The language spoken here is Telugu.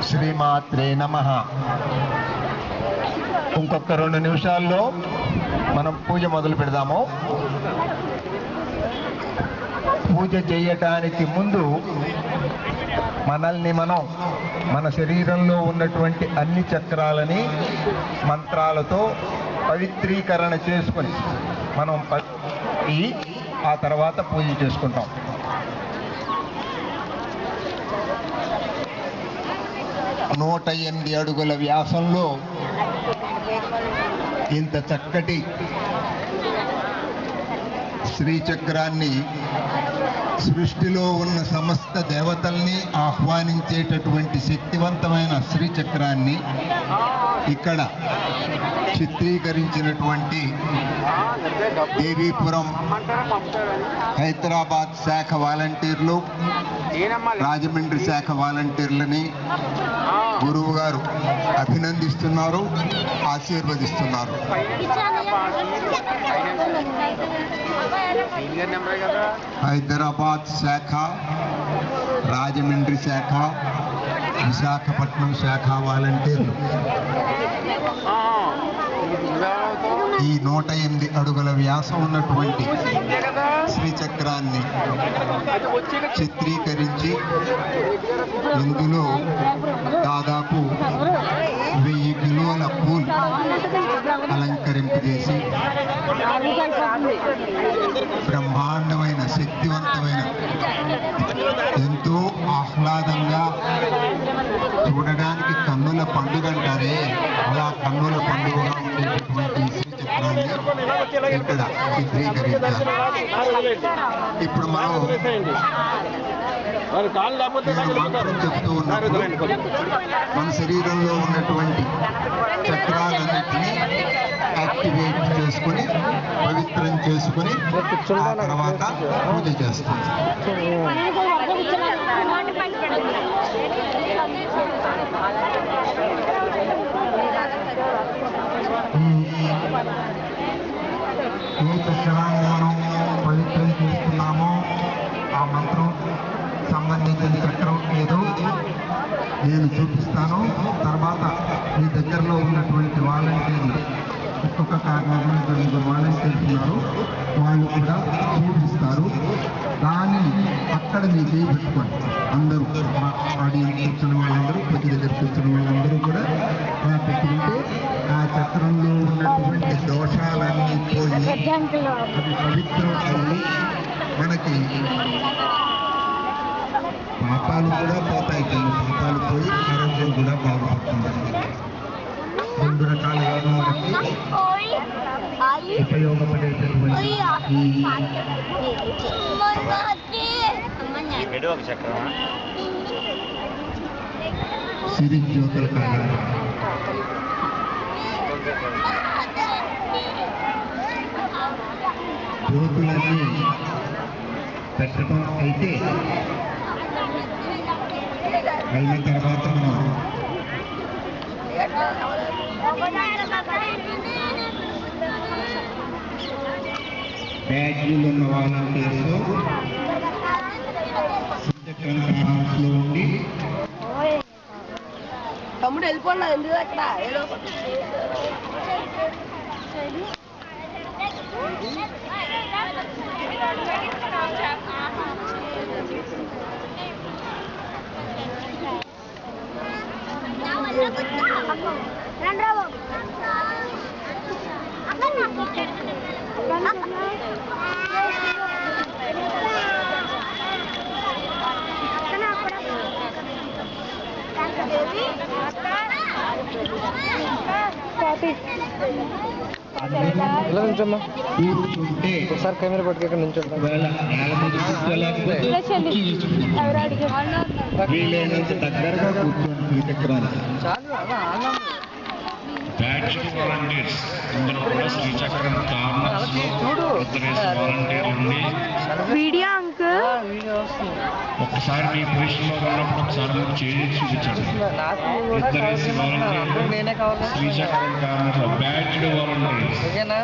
శ్రీమాత్రే నమః. ఇంకొక 2 నిమిషాల్లో మనం పూజ మొదలు పెడదాము. పూజ చేయటానికి ముందు మనల్ని మనం మన శరీరంలో ఉన్నటువంటి అన్ని చక్రాలని మంత్రాలతో పవిత్రీకరణ చేసుకొని మనం ఆ తర్వాత పూజ చేసుకుంటాం. నూట 8 అడుగుల వ్యాసంలో ఇంత చక్కటి శ్రీచక్రాన్ని, సృష్టిలో ఉన్న సమస్త దేవతల్ని ఆహ్వానించేటటువంటి శక్తివంతమైన శ్రీచక్రాన్ని ఇక్కడ చిత్రీకరించినటువంటి దేవీపురం హైదరాబాద్ శాఖ వాలంటీర్లు, రాజమండ్రి శాఖ వాలంటీర్లని గురువు గారు అభినందిస్తున్నారు, ఆశీర్వదిస్తున్నారు. హైదరాబాద్ శాఖ, రాజమండ్రి శాఖ, విశాఖపట్నం శాఖ వాలంటీర్లు ఈ 108 అడుగుల వ్యాసం ఉన్నటువంటి శ్రీచక్రాన్ని చిత్రీకరించి ఇందులో దాదాపు 1000 కిలోల పూలు అలంకరింపజేసి బ్రహ్మాండమైన శక్తివంతమైన ఎంతో ఆహ్లాదంగా చూడడానికి కన్నుల పండుగ అంటారే, అలా కన్నుల పండుగగా ఉండేటటువంటి శ్రీచక్రాన్ని ఇక్కడ చిత్రీకరించారు. ఇప్పుడు మనం మంత్రం చెప్తూ ఉన్నప్పుడు మన శరీరంలో ఉన్నటువంటి చక్రాలన్నింటినీ యాక్టివేట్ చేసుకుని పవిత్రం చేసుకుని ఆ తర్వాత పూజ చేస్తాం. ఏ చక్రాన్ని మనం పవిత్రం చేస్తున్నామో ఆ మంత్రం సంబంధించిన చక్రం ఏదో నేను చూపిస్తాను. తర్వాత మీ దగ్గరలో ఉన్నటువంటి వాలంటీర్లు, ఒక్కొక్క కారణంగా 2 వాలంటీర్స్ ఉన్నారు, వాళ్ళు కూడా చూపిస్తారు. దానిని అక్కడ మీ చేయి పెట్టుకోండి. అందరూ ఆడియన్స్ కూర్చున్న వాళ్ళందరూ, ప్రతి దగ్గర కూర్చున్న వాళ్ళందరూ కూడా అలా పెట్టుకుంటే ఆ చక్రంలో ఉన్నటువంటి దోషాలన్నీ పోయి అది పవిత్రం అయ్యి మనకి పాపాలు కూడా పోతాయి. పాపాలు పోయి ఆరోగ్యం కూడా బాగుపడుతుంది. 2 రకాలుగా మనకి ఉపయోగపడేటటువంటి సిరి జ్యోతుల కాలం జ్యోతులన్నీ పెట్టడం అయితే అయిన తర్వాత మనం బ్యాడ్జీలు ఉన్న వాలంటీర్స్ లో ఉండి తమ్ముడు వెళ్ళిపోయినా ఎందుకు అక్కడ ఏదో కూర్చుంటే ఒకసారి కెమెరా పట్టుకు నుంచుంటాం. వీలైనంత దగ్గరగా కూర్చోండి చక్రాన్ని. వాలంటీర్స్ ఇందులో కూడా శ్రీచక్రం కార్నర్స్లో వాలంటీర్లు వీడియో అంకుల్ ఒకసారి మీ పొజిషన్లో ఉన్నప్పుడు ఒకసారి మీరు చేసి చూపించండి. ఇద్దరేసి వాలంటీర్లు శ్రీచక్రం కార్నర్స్లో బ్యాడ్జ్డ్ వాలంటీర్స్. ఓకేనా?